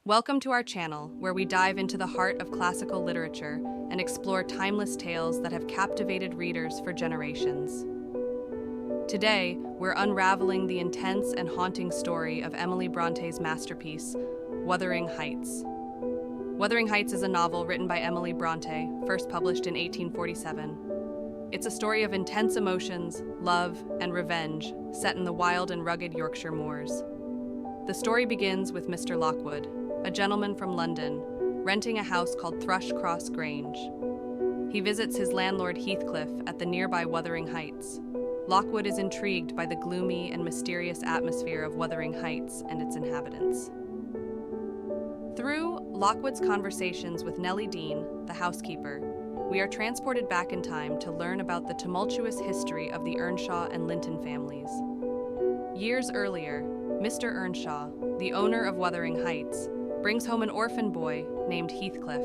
Welcome to our channel, where we dive into the heart of classical literature and explore timeless tales that have captivated readers for generations. Today, we're unraveling the intense and haunting story of Emily Bronte's masterpiece, Wuthering Heights. Wuthering Heights is a novel written by Emily Bronte, first published in 1847. It's a story of intense emotions, love, and revenge, set in the wild and rugged Yorkshire moors. The story begins with Mr. Lockwood, a gentleman from London, renting a house called Thrushcross Grange. He visits his landlord Heathcliff at the nearby Wuthering Heights. Lockwood is intrigued by the gloomy and mysterious atmosphere of Wuthering Heights and its inhabitants. Through Lockwood's conversations with Nellie Dean, the housekeeper, we are transported back in time to learn about the tumultuous history of the Earnshaw and Linton families. Years earlier, Mr. Earnshaw, the owner of Wuthering Heights, brings home an orphan boy named Heathcliff.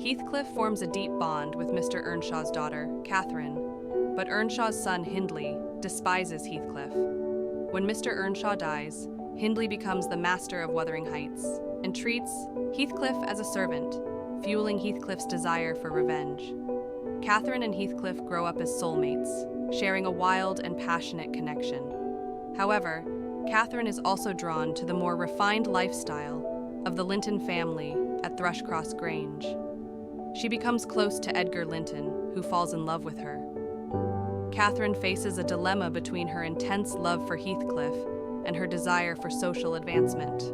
Heathcliff forms a deep bond with Mr. Earnshaw's daughter, Catherine, but Earnshaw's son, Hindley, despises Heathcliff. When Mr. Earnshaw dies, Hindley becomes the master of Wuthering Heights and treats Heathcliff as a servant, fueling Heathcliff's desire for revenge. Catherine and Heathcliff grow up as soulmates, sharing a wild and passionate connection. However, Catherine is also drawn to the more refined lifestyle of the Linton family at Thrushcross Grange. She becomes close to Edgar Linton, who falls in love with her. Catherine faces a dilemma between her intense love for Heathcliff and her desire for social advancement.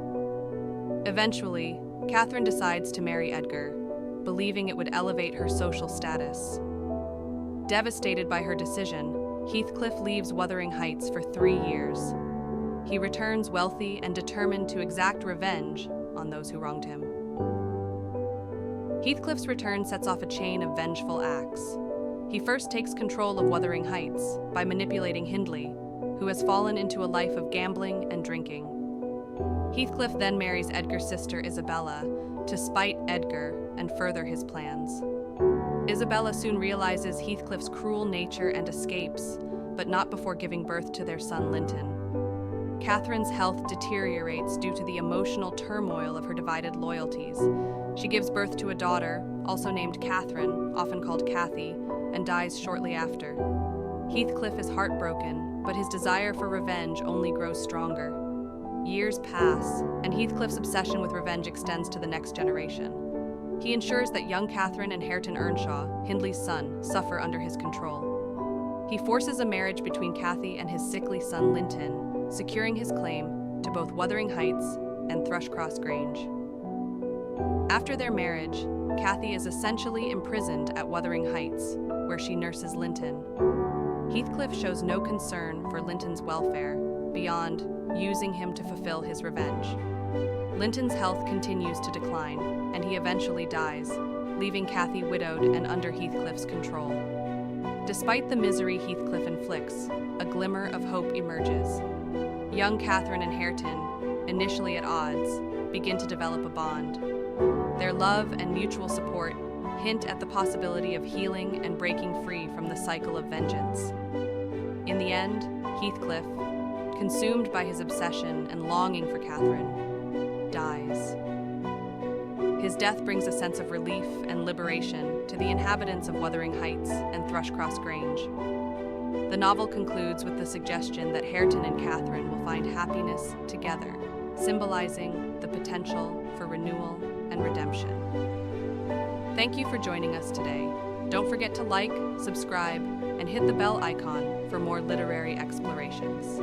Eventually, Catherine decides to marry Edgar, believing it would elevate her social status. Devastated by her decision, Heathcliff leaves Wuthering Heights for 3 years. He returns wealthy and determined to exact revenge on those who wronged him. Heathcliff's return sets off a chain of vengeful acts. He first takes control of Wuthering Heights by manipulating Hindley, who has fallen into a life of gambling and drinking. Heathcliff then marries Edgar's sister Isabella to spite Edgar and further his plans. Isabella soon realizes Heathcliff's cruel nature and escapes, but not before giving birth to their son Linton. Catherine's health deteriorates due to the emotional turmoil of her divided loyalties. She gives birth to a daughter, also named Catherine, often called Cathy, and dies shortly after. Heathcliff is heartbroken, but his desire for revenge only grows stronger. Years pass, and Heathcliff's obsession with revenge extends to the next generation. He ensures that young Catherine and Hareton Earnshaw, Hindley's son, suffer under his control. He forces a marriage between Cathy and his sickly son Linton, securing his claim to both Wuthering Heights and Thrushcross Grange. After their marriage, Cathy is essentially imprisoned at Wuthering Heights, where she nurses Linton. Heathcliff shows no concern for Linton's welfare, beyond using him to fulfill his revenge. Linton's health continues to decline, and he eventually dies, leaving Cathy widowed and under Heathcliff's control. Despite the misery Heathcliff inflicts, a glimmer of hope emerges. Young Catherine and Hareton, initially at odds, begin to develop a bond. Their love and mutual support hint at the possibility of healing and breaking free from the cycle of vengeance. In the end, Heathcliff, consumed by his obsession and longing for Catherine, dies. His death brings a sense of relief and liberation to the inhabitants of Wuthering Heights and Thrushcross Grange. The novel concludes with the suggestion that Hareton and Catherine will find happiness together, symbolizing the potential for renewal and redemption. Thank you for joining us today. Don't forget to like, subscribe, and hit the bell icon for more literary explorations.